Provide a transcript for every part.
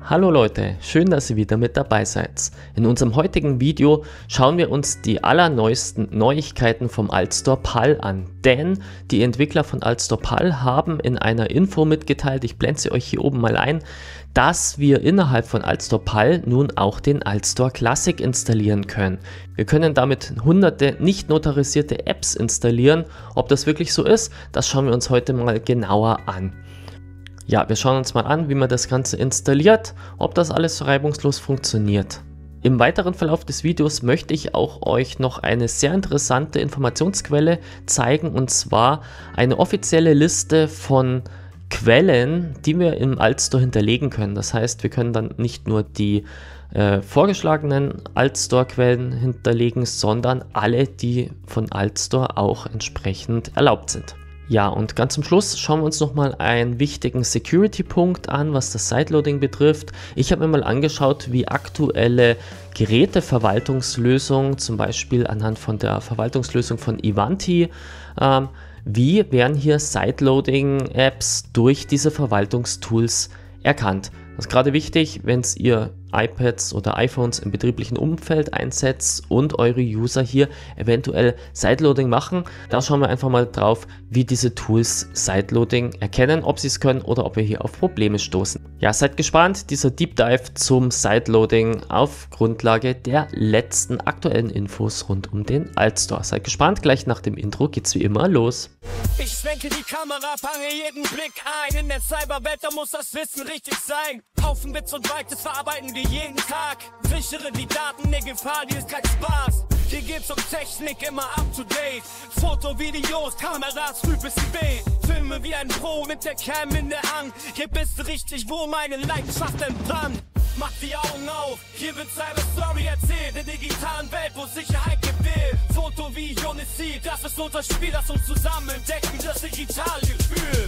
Hallo Leute, schön, dass ihr wieder mit dabei seid. In unserem heutigen Video schauen wir uns die allerneuesten Neuigkeiten vom Altstore PAL an, denn die Entwickler von Altstore PAL haben in einer Info mitgeteilt, ich blende sie euch hier oben mal ein, dass wir innerhalb von Altstore PAL nun auch den Altstore Classic installieren können. Wir können damit hunderte nicht notarisierte Apps installieren. Ob das wirklich so ist, das schauen wir uns heute mal genauer an. Ja, wir schauen uns mal an, wie man das Ganze installiert, ob das alles reibungslos funktioniert. Im weiteren Verlauf des Videos möchte ich auch euch noch eine sehr interessante Informationsquelle zeigen, und zwar eine offizielle Liste von Quellen, die wir im Altstore hinterlegen können. Das heißt, wir können dann nicht nur die vorgeschlagenen Altstore-Quellen hinterlegen, sondern alle, die von Altstore auch entsprechend erlaubt sind. Ja, und ganz zum Schluss schauen wir uns nochmal einen wichtigen Security-Punkt an, was das Sideloading betrifft. Ich habe mir mal angeschaut, wie aktuelle Geräteverwaltungslösungen, zum Beispiel anhand von der Verwaltungslösung von Ivanti, wie werden hier Sideloading-Apps durch diese Verwaltungstools erkannt. Das ist gerade wichtig, wenn ihr iPads oder iPhones im betrieblichen Umfeld einsetzt und eure User hier eventuell Sideloading machen. Da schauen wir einfach mal drauf, wie diese Tools Sideloading erkennen, ob sie es können oder ob wir hier auf Probleme stoßen. Ja, seid gespannt, dieser Deep Dive zum Sideloading auf Grundlage der letzten aktuellen Infos rund um den Altstore. Seid gespannt, gleich nach dem Intro geht's wie immer los. Ich schwenke die Kamera, fange jeden Blick ein. In der Cyberwelt, da muss das Wissen richtig sein. Haufen Bits und Bytes, das verarbeiten wir jeden Tag. Sichere die Daten, ne Gefahr, die ist kein Spaß. Hier geht's um Technik, immer up to date. Foto, Videos, Kameras, früh bis spät. Filme wie ein Pro mit der Cam in der Hand. Hier bist du richtig, wo meine Leidenschaft entbrannt. Mach die Augen auf, hier wird Cyber Story erzählt. In der digitalen Welt, wo Sicherheit gewählt. Foto, Video, ne Seed, das ist unser Spiel, das uns zusammen entdecken, das digitale Gefühl.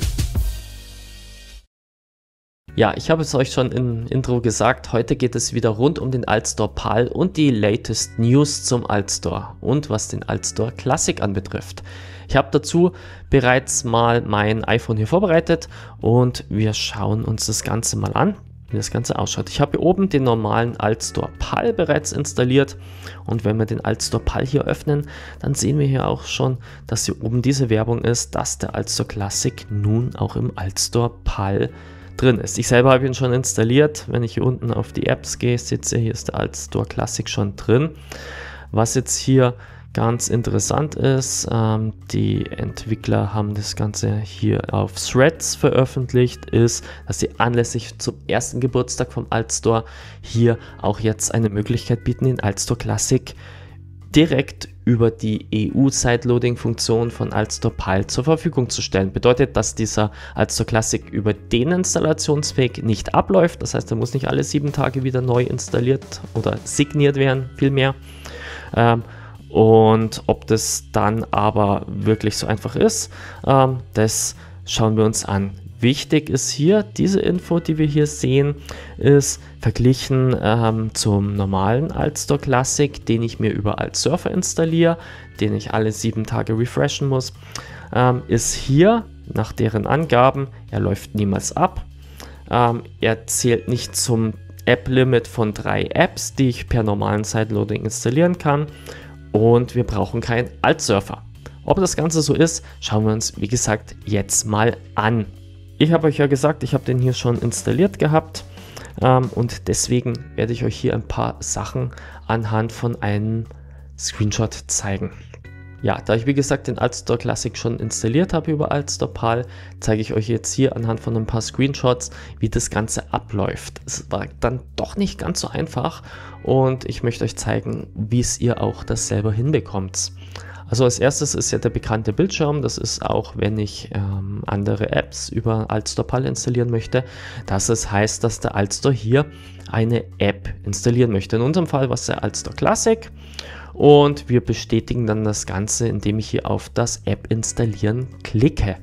Ja, ich habe es euch schon im Intro gesagt, heute geht es wieder rund um den Altstore PAL und die latest News zum Altstore und was den Altstore Classic anbetrifft. Ich habe dazu bereits mal mein iPhone hier vorbereitet und wir schauen uns das Ganze mal an, wie das Ganze ausschaut. Ich habe hier oben den normalen Altstore PAL bereits installiert, und wenn wir den Altstore PAL hier öffnen, dann sehen wir hier auch schon, dass hier oben diese Werbung ist, dass der Altstore Classic nun auch im Altstore PAL drin ist. Ich selber habe ihn schon installiert. Wenn ich hier unten auf die Apps gehe, seht ihr, hier ist der Altstore Classic schon drin. Was jetzt hier ganz interessant ist, die Entwickler haben das Ganze hier auf Threads veröffentlicht, ist, dass sie anlässlich zum ersten Geburtstag vom Altstore hier auch jetzt eine Möglichkeit bieten, den Altstore Classic direkt über die EU-Sideloading-Funktion von Altstore PAL zur Verfügung zu stellen. Bedeutet, dass dieser Altstore Classic über den Installationsweg nicht abläuft. Das heißt, er muss nicht alle 7 Tage wieder neu installiert oder signiert werden, vielmehr. Und ob das dann aber wirklich so einfach ist, das schauen wir uns an. Wichtig ist hier, diese Info, die wir hier sehen, ist verglichen zum normalen Altstore Classic, den ich mir über Altsurfer installiere, den ich alle 7 Tage refreshen muss, ist hier nach deren Angaben, er läuft niemals ab. Er zählt nicht zum App-Limit von 3 Apps, die ich per normalen Sideloading installieren kann, und wir brauchen keinen Altsurfer. Ob das Ganze so ist, schauen wir uns, wie gesagt, jetzt mal an. Ich habe euch ja gesagt, ich habe den hier schon installiert gehabt, und deswegen werde ich euch hier ein paar Sachen anhand von einem Screenshot zeigen. Ja, da ich wie gesagt den Altstore Classic schon installiert habe über Altstore PAL, zeige ich euch jetzt hier anhand von ein paar Screenshots, wie das Ganze abläuft. Es war dann doch nicht ganz so einfach, und ich möchte euch zeigen, wie es ihr auch das selber hinbekommt. Also als erstes ist ja der bekannte Bildschirm. Das ist auch, wenn ich andere Apps über Altstore PAL installieren möchte, dass es heißt, dass der Altstore hier eine App installieren möchte. In unserem Fall war es der Altstore Classic, und wir bestätigen dann das Ganze, indem ich hier auf das App installieren klicke.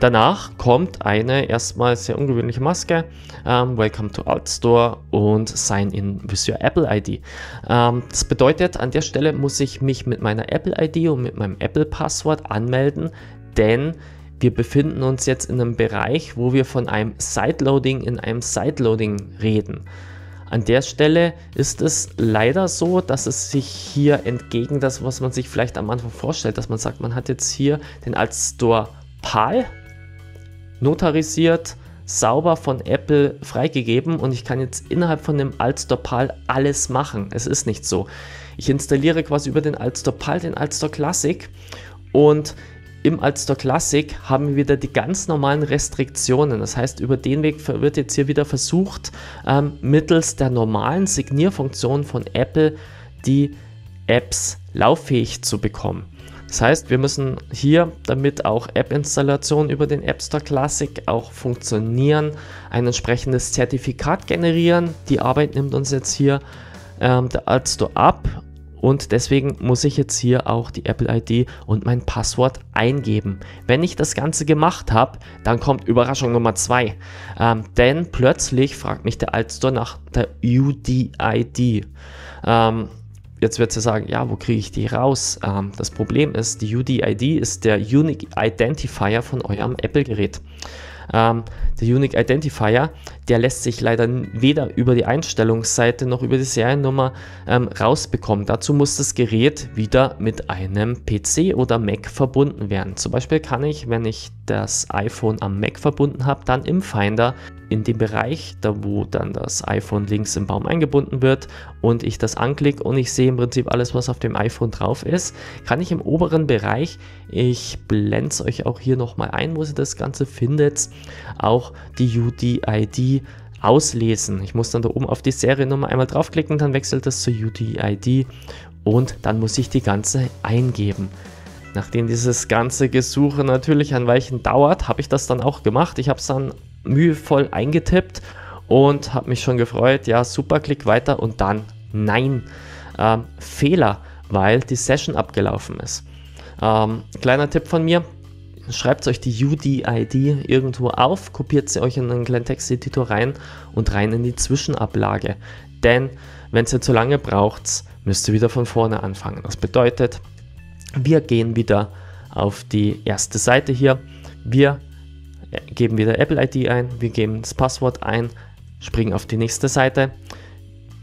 Danach kommt eine erstmal sehr ungewöhnliche Maske, Welcome to Altstore und Sign in with your Apple ID. Das bedeutet, an der Stelle muss ich mich mit meiner Apple ID und mit meinem Apple Passwort anmelden, denn wir befinden uns jetzt in einem Bereich, wo wir von einem Sideloading in einem Sideloading reden. An der Stelle ist es leider so, dass es sich hier entgegen das, was man sich vielleicht am Anfang vorstellt, dass man sagt, man hat jetzt hier den Altstore PAL notarisiert, sauber von Apple freigegeben und ich kann jetzt innerhalb von dem Altstore PAL alles machen. Es ist nicht so. Ich installiere quasi über den Altstore PAL den Altstore Classic und im Altstore Classic haben wir wieder die ganz normalen Restriktionen. Das heißt, über den Weg wird jetzt hier wieder versucht, mittels der normalen Signierfunktion von Apple die Apps lauffähig zu bekommen. Das heißt, wir müssen hier, damit auch App-Installationen über den App Store Classic auch funktionieren, ein entsprechendes Zertifikat generieren. Die Arbeit nimmt uns jetzt hier der Altstore ab. Und deswegen muss ich jetzt hier auch die Apple ID und mein Passwort eingeben. Wenn ich das Ganze gemacht habe, dann kommt Überraschung Nummer 2. Denn plötzlich fragt mich der Altstore nach der UDID. Jetzt wird sie sagen, ja, wo kriege ich die raus? Das Problem ist, die UDID ist der Unique Identifier von eurem Apple-Gerät. Der Unique Identifier, der lässt sich leider weder über die Einstellungsseite noch über die Seriennummer rausbekommen. Dazu muss das Gerät wieder mit einem PC oder Mac verbunden werden. Zum Beispiel kann ich, wenn ich das iPhone am Mac verbunden habe, dann im Finder in dem Bereich, da wo dann das iPhone links im Baum eingebunden wird und ich das anklicke und ich sehe im Prinzip alles, was auf dem iPhone drauf ist, kann ich im oberen Bereich, ich blende es euch auch hier nochmal ein, wo ihr das Ganze findet, auch die UDID auslesen. Ich muss dann da oben auf die Seriennummer einmal draufklicken, dann wechselt das zur UDID und dann muss ich die ganze eingeben. Nachdem dieses ganze Gesuche natürlich ein Weilchen dauert, habe ich das dann auch gemacht. Ich habe es dann mühevoll eingetippt und habe mich schon gefreut. Ja, super, klick weiter und dann nein, Fehler, weil die Session abgelaufen ist. Kleiner Tipp von mir, schreibt euch die UDID irgendwo auf, kopiert sie euch in einen kleinen Texteditor rein und rein in die Zwischenablage. Denn wenn es zu lange braucht, müsst ihr wieder von vorne anfangen. Das bedeutet, wir gehen wieder auf die erste Seite hier, wir geben wieder Apple ID ein, wir geben das Passwort ein, springen auf die nächste Seite,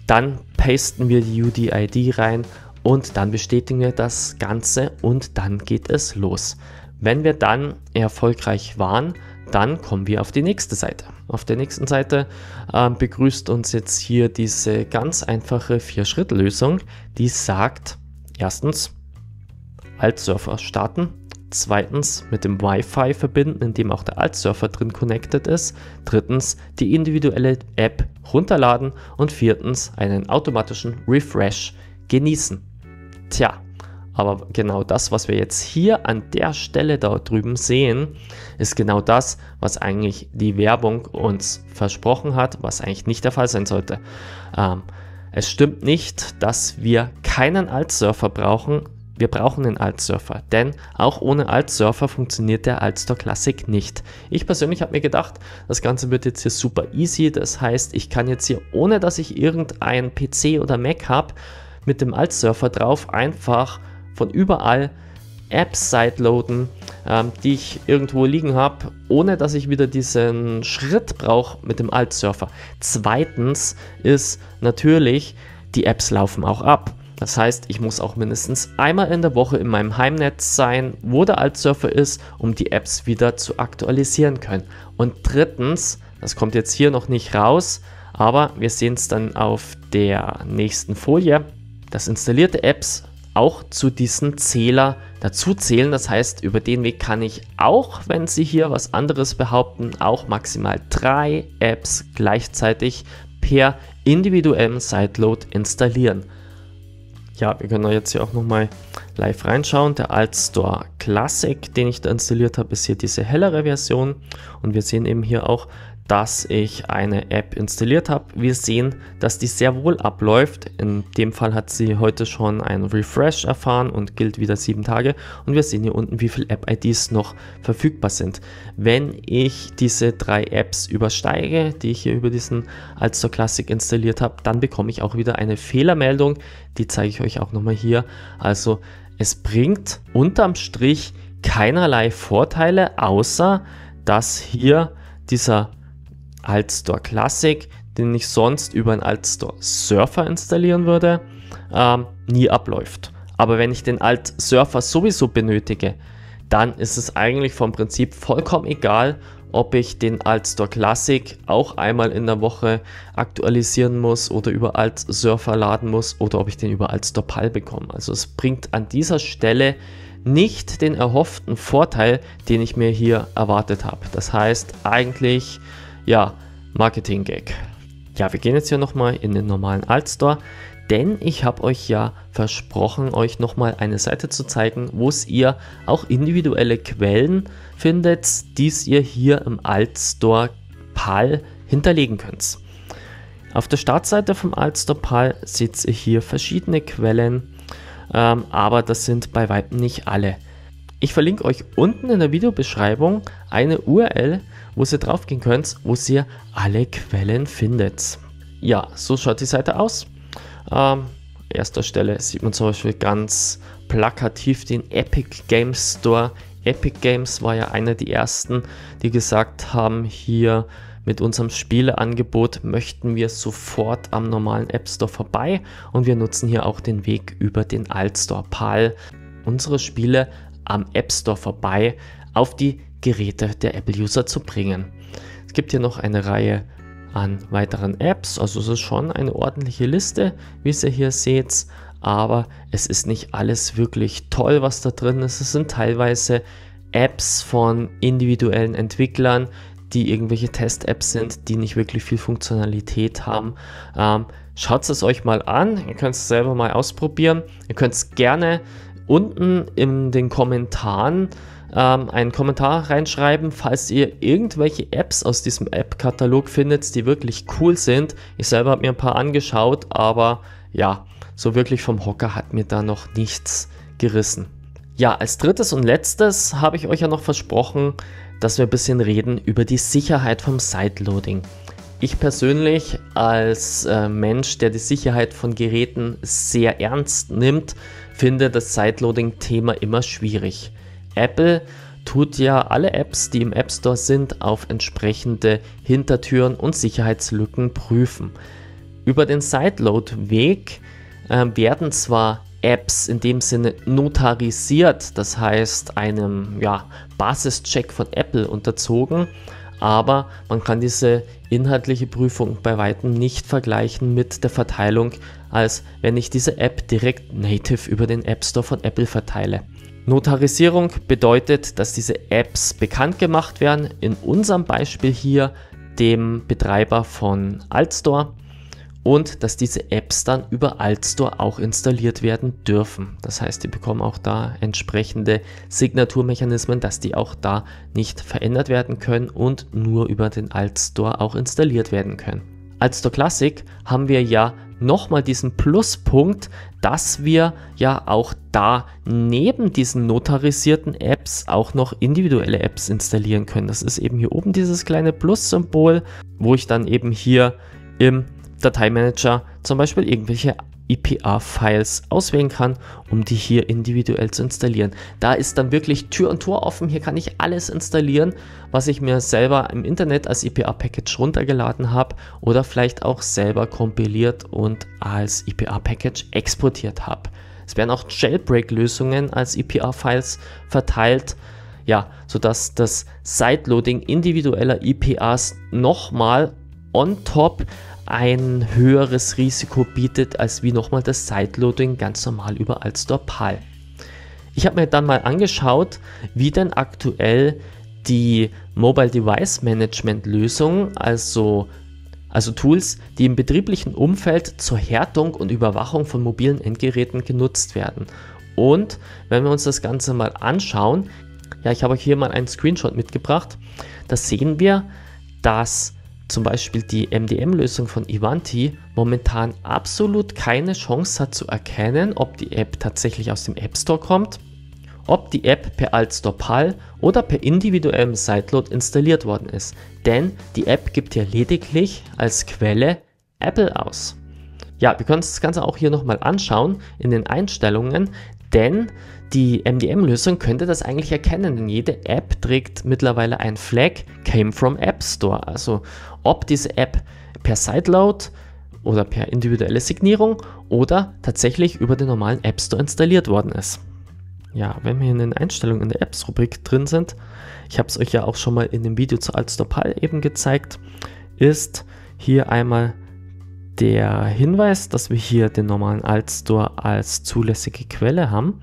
dann pasten wir die UDID rein und dann bestätigen wir das Ganze und dann geht es los. Wenn wir dann erfolgreich waren, dann kommen wir auf die nächste Seite. Auf der nächsten Seite begrüßt uns jetzt hier diese ganz einfache 4-Schritt-Lösung, die sagt, erstens, Altsurfer starten, zweitens mit dem Wi-Fi verbinden, in dem auch der Altsurfer drin connected ist, drittens die individuelle App runterladen und viertens einen automatischen Refresh genießen. Tja, aber genau das, was wir jetzt hier an der Stelle da drüben sehen, ist genau das, was eigentlich die Werbung uns versprochen hat, was eigentlich nicht der Fall sein sollte. Es stimmt nicht, dass wir keinen Altsurfer brauchen. Wir brauchen den Altsurfer, denn auch ohne Altsurfer funktioniert der Altstore Classic nicht. Ich persönlich habe mir gedacht, das Ganze wird jetzt hier super easy. Das heißt, ich kann jetzt hier, ohne dass ich irgendein PC oder Mac habe, mit dem Altsurfer drauf einfach von überall Apps sideloaden, die ich irgendwo liegen habe, ohne dass ich wieder diesen Schritt brauche mit dem Altsurfer. Zweitens ist natürlich, die Apps laufen auch ab. Das heißt, ich muss auch mindestens einmal in der Woche in meinem Heimnetz sein, wo der Altsurfer ist, um die Apps wieder zu aktualisieren können. Und drittens, das kommt jetzt hier noch nicht raus, aber wir sehen es dann auf der nächsten Folie, dass installierte Apps auch zu diesem Zähler dazu zählen. Das heißt, über den Weg kann ich, auch wenn sie hier was anderes behaupten, auch maximal 3 Apps gleichzeitig per individuellem Sideload installieren. Ja, wir können jetzt hier auch nochmal live reinschauen. Der Altstore Classic, den ich da installiert habe, ist hier diese hellere Version und wir sehen eben hier auch, dass ich eine App installiert habe. Wir sehen, dass die sehr wohl abläuft. In dem Fall hat sie heute schon einen Refresh erfahren und gilt wieder 7 Tage. Und wir sehen hier unten, wie viele App-IDs noch verfügbar sind. Wenn ich diese 3 Apps übersteige, die ich hier über diesen Altstore Classic installiert habe, dann bekomme ich auch wieder eine Fehlermeldung. Die zeige ich euch auch nochmal hier. Also es bringt unterm Strich keinerlei Vorteile, außer dass hier dieser Altstore Classic, den ich sonst über einen Altstore Surfer installieren würde, nie abläuft. Aber wenn ich den Alt Surfer sowieso benötige, dann ist es eigentlich vom Prinzip vollkommen egal, ob ich den Altstore Classic auch einmal in der Woche aktualisieren muss oder über Alt Surfer laden muss oder ob ich den über Altstore PAL bekomme. Also es bringt an dieser Stelle nicht den erhofften Vorteil, den ich mir hier erwartet habe. Das heißt eigentlich, ja, Marketing-Gag. Ja, wir gehen jetzt hier nochmal in den normalen Altstore, denn ich habe euch ja versprochen, euch nochmal eine Seite zu zeigen, wo ihr auch individuelle Quellen findet, die ihr hier im Altstore PAL hinterlegen könnt. Auf der Startseite vom Altstore PAL seht ihr hier verschiedene Quellen, aber das sind bei weitem nicht alle. Ich verlinke euch unten in der Videobeschreibung eine URL, wo ihr drauf gehen könnt, wo ihr alle Quellen findet. Ja, so schaut die Seite aus. Erster Stelle sieht man zum Beispiel ganz plakativ den Epic Games Store. Epic Games war ja einer der ersten, die gesagt haben, hier mit unserem Spieleangebot möchten wir sofort am normalen App Store vorbei und wir nutzen hier auch den Weg über den Altstore PAL, unsere Spiele am App Store vorbei auf die Geräte der Apple-User zu bringen. Es gibt hier noch eine Reihe an weiteren Apps, also es ist schon eine ordentliche Liste, wie ihr hier seht, aber es ist nicht alles wirklich toll, was da drin ist. Es sind teilweise Apps von individuellen Entwicklern, die irgendwelche Test-Apps sind, die nicht wirklich viel Funktionalität haben. Schaut es euch mal an, ihr könnt es selber mal ausprobieren. Ihr könnt es gerne unten in den Kommentaren einen Kommentar reinschreiben, falls ihr irgendwelche Apps aus diesem App-Katalog findet, die wirklich cool sind. Ich selber habe mir ein paar angeschaut, aber ja, so wirklich vom Hocker hat mir da noch nichts gerissen. Ja, als drittes und letztes habe ich euch ja noch versprochen, dass wir ein bisschen reden über die Sicherheit vom Sideloading. Ich persönlich als Mensch, der die Sicherheit von Geräten sehr ernst nimmt, finde das Sideloading-Thema immer schwierig. Apple tut ja alle Apps, die im App Store sind, auf entsprechende Hintertüren und Sicherheitslücken prüfen. Über den Sideload-Weg werden zwar Apps in dem Sinne notarisiert, das heißt einem Basischeck von Apple unterzogen, aber man kann diese inhaltliche Prüfung bei weitem nicht vergleichen mit der Verteilung, als wenn ich diese App direkt native über den App Store von Apple verteile. Notarisierung bedeutet, dass diese Apps bekannt gemacht werden, in unserem Beispiel hier dem Betreiber von Altstore, und dass diese Apps dann über Altstore auch installiert werden dürfen. Das heißt, die bekommen auch da entsprechende Signaturmechanismen, dass die auch da nicht verändert werden können und nur über den Altstore auch installiert werden können. Altstore Classic haben wir ja nochmal diesen Pluspunkt, dass wir ja auch da neben diesen notarisierten Apps auch noch individuelle Apps installieren können. Das ist eben hier oben dieses kleine Plus-Symbol, wo ich dann eben hier im Dateimanager zum Beispiel irgendwelche IPA-Files auswählen kann, um die hier individuell zu installieren. Da ist dann wirklich Tür und Tor offen. Hier kann ich alles installieren, was ich mir selber im Internet als IPA-Package runtergeladen habe oder vielleicht auch selber kompiliert und als IPA-Package exportiert habe. Es werden auch Jailbreak-Lösungen als IPA-Files verteilt, ja, sodass das Sideloading individueller IPAs nochmal on top ein höheres Risiko bietet, als wie nochmal das Sideloading ganz normal über Altstore PAL. Ich habe mir dann mal angeschaut, wie denn aktuell die Mobile Device Management Lösung, also Tools, die im betrieblichen Umfeld zur Härtung und Überwachung von mobilen Endgeräten genutzt werden. Und wenn wir uns das Ganze mal anschauen, ja, ich habe euch hier mal einen Screenshot mitgebracht, da sehen wir, dass zum Beispiel die MDM-Lösung von Ivanti momentan absolut keine Chance hat zu erkennen, ob die App tatsächlich aus dem App Store kommt, ob die App per Altstore PAL oder per individuellem Sideload installiert worden ist. Denn die App gibt ja lediglich als Quelle Apple aus. Ja, wir können uns das Ganze auch hier nochmal anschauen in den Einstellungen, denn die MDM-Lösung könnte das eigentlich erkennen, denn jede App trägt mittlerweile ein Flag Came from App Store. Also ob diese App per Sideload oder per individuelle Signierung oder tatsächlich über den normalen App Store installiert worden ist. Ja, wenn wir in den Einstellungen in der Apps-Rubrik drin sind, ich habe es euch ja auch schon mal in dem Video zu Altstore PAL eben gezeigt, ist hier einmal der Hinweis, dass wir hier den normalen Altstore als zulässige Quelle haben.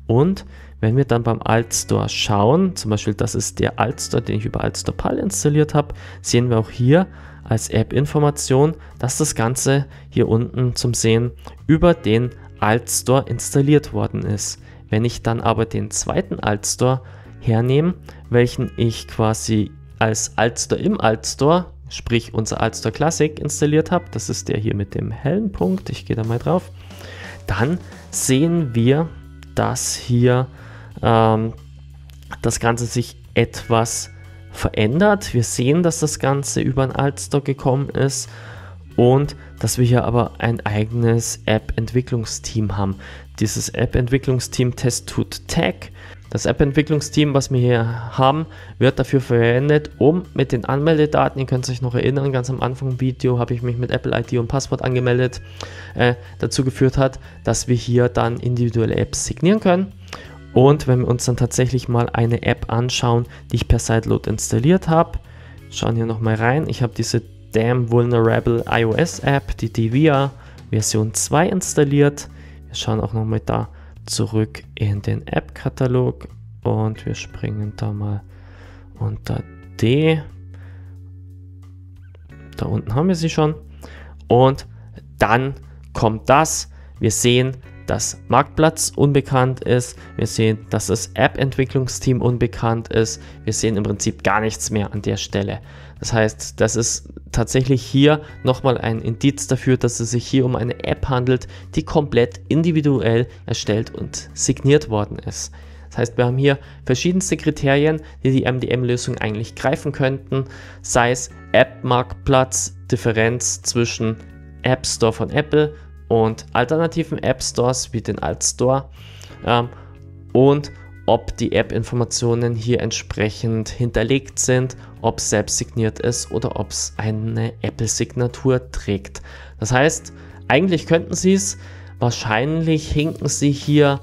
Und wenn wir dann beim Altstore schauen, zum Beispiel das ist der Altstore, den ich über Altstore PAL installiert habe, sehen wir auch hier als App-Information, dass das Ganze hier unten zum Sehen über den Altstore installiert worden ist. Wenn ich dann aber den zweiten Altstore hernehme, welchen ich quasi als Altstore im Altstore, sprich unser Altstore Classic installiert habe, das ist der hier mit dem hellen Punkt, ich gehe da mal drauf, dann sehen wir, dass hier das Ganze sich etwas verändert. Wir sehen, dass das Ganze über ein Altstore gekommen ist und dass wir hier aber ein eigenes App-Entwicklungsteam haben. Dieses App-Entwicklungsteam Test-Tut-Tag. Das App-Entwicklungsteam, was wir hier haben, wird dafür verwendet, um mit den Anmeldedaten, ihr könnt euch noch erinnern, ganz am Anfang im Video habe ich mich mit Apple ID und Passwort angemeldet, dazu geführt hat, dass wir hier dann individuelle Apps signieren können. Und wenn wir uns dann tatsächlich mal eine App anschauen, die ich per Sideload installiert habe, schauen hier nochmal rein, ich habe diese Damn Vulnerable iOS App, die Devia Version 2 installiert. Wir schauen auch nochmal da zurück in den App-Katalog und wir springen da mal unter D. Da unten haben wir sie schon. Und dann kommt das. Wir sehen, dass Marktplatz unbekannt ist. Wir sehen, dass das App-Entwicklungsteam unbekannt ist. Wir sehen im Prinzip gar nichts mehr an der Stelle. Das heißt, das ist tatsächlich hier nochmal ein Indiz dafür, dass es sich hier um eine App handelt, die komplett individuell erstellt und signiert worden ist. Das heißt, wir haben hier verschiedenste Kriterien, die die MDM-Lösung eigentlich greifen könnten, sei es App-Marktplatz, Differenz zwischen App Store von Apple und alternativen App Stores wie den Altstore und ob die App-Informationen hier entsprechend hinterlegt sind, ob es selbst signiert ist oder ob es eine Apple-Signatur trägt. Das heißt, eigentlich könnten sie es, wahrscheinlich hinken sie hier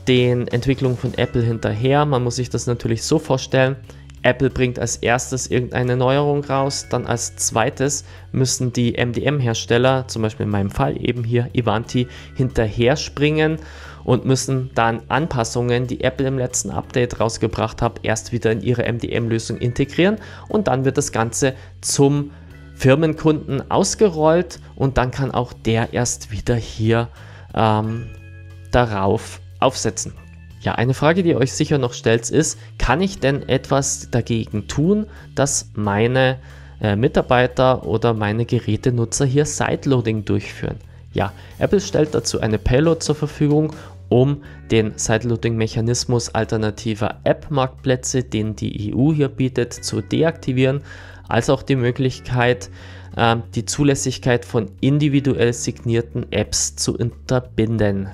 den Entwicklungen von Apple hinterher. Man muss sich das natürlich so vorstellen, Apple bringt als erstes irgendeine Neuerung raus, dann als zweites müssen die MDM-Hersteller, zum Beispiel in meinem Fall eben hier Ivanti, hinterher springen und müssen dann Anpassungen, die Apple im letzten Update rausgebracht hat, erst wieder in ihre MDM-Lösung integrieren und dann wird das Ganze zum Firmenkunden ausgerollt und dann kann auch der erst wieder hier darauf aufsetzen. Ja, eine Frage, die ihr euch sicher noch stellt, ist, kann ich denn etwas dagegen tun, dass meine Mitarbeiter oder meine Gerätenutzer hier Sideloading durchführen? Ja, Apple stellt dazu eine Payload zur Verfügung, um den Sideloading-Mechanismus alternativer App-Marktplätze, den die EU hier bietet, zu deaktivieren, als auch die Möglichkeit, die Zulässigkeit von individuell signierten Apps zu unterbinden.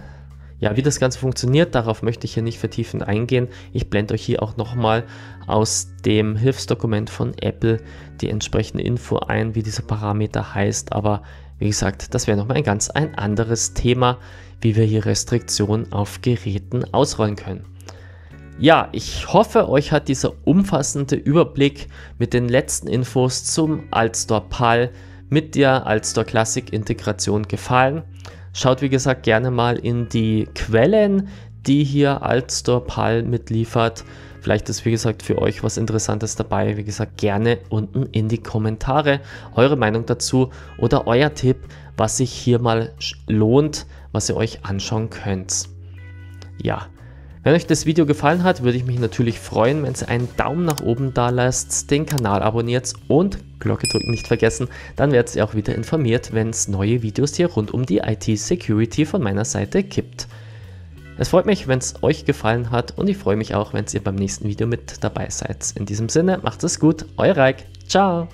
Ja, wie das Ganze funktioniert, darauf möchte ich hier nicht vertiefend eingehen. Ich blende euch hier auch nochmal aus dem Hilfsdokument von Apple die entsprechende Info ein, wie dieser Parameter heißt. Aber wie gesagt, das wäre nochmal ein anderes Thema, wie wir hier Restriktionen auf Geräten ausrollen können. Ja, ich hoffe, euch hat dieser umfassende Überblick mit den letzten Infos zum Altstore PAL mit der Altstore Classic Integration gefallen. Schaut wie gesagt gerne mal in die Quellen, die hier Altstore PAL mitliefert. Vielleicht ist wie gesagt für euch was Interessantes dabei. Wie gesagt, gerne unten in die Kommentare eure Meinung dazu oder euer Tipp, was sich hier mal lohnt, was ihr euch anschauen könnt. Ja, wenn euch das Video gefallen hat, würde ich mich natürlich freuen, wenn ihr einen Daumen nach oben da lasst, den Kanal abonniert und Glocke drücken nicht vergessen, dann werdet ihr auch wieder informiert, wenn es neue Videos hier rund um die IT-Security von meiner Seite gibt. Es freut mich, wenn es euch gefallen hat und ich freue mich auch, wenn ihr beim nächsten Video mit dabei seid. In diesem Sinne, macht es gut, euer Raik, ciao!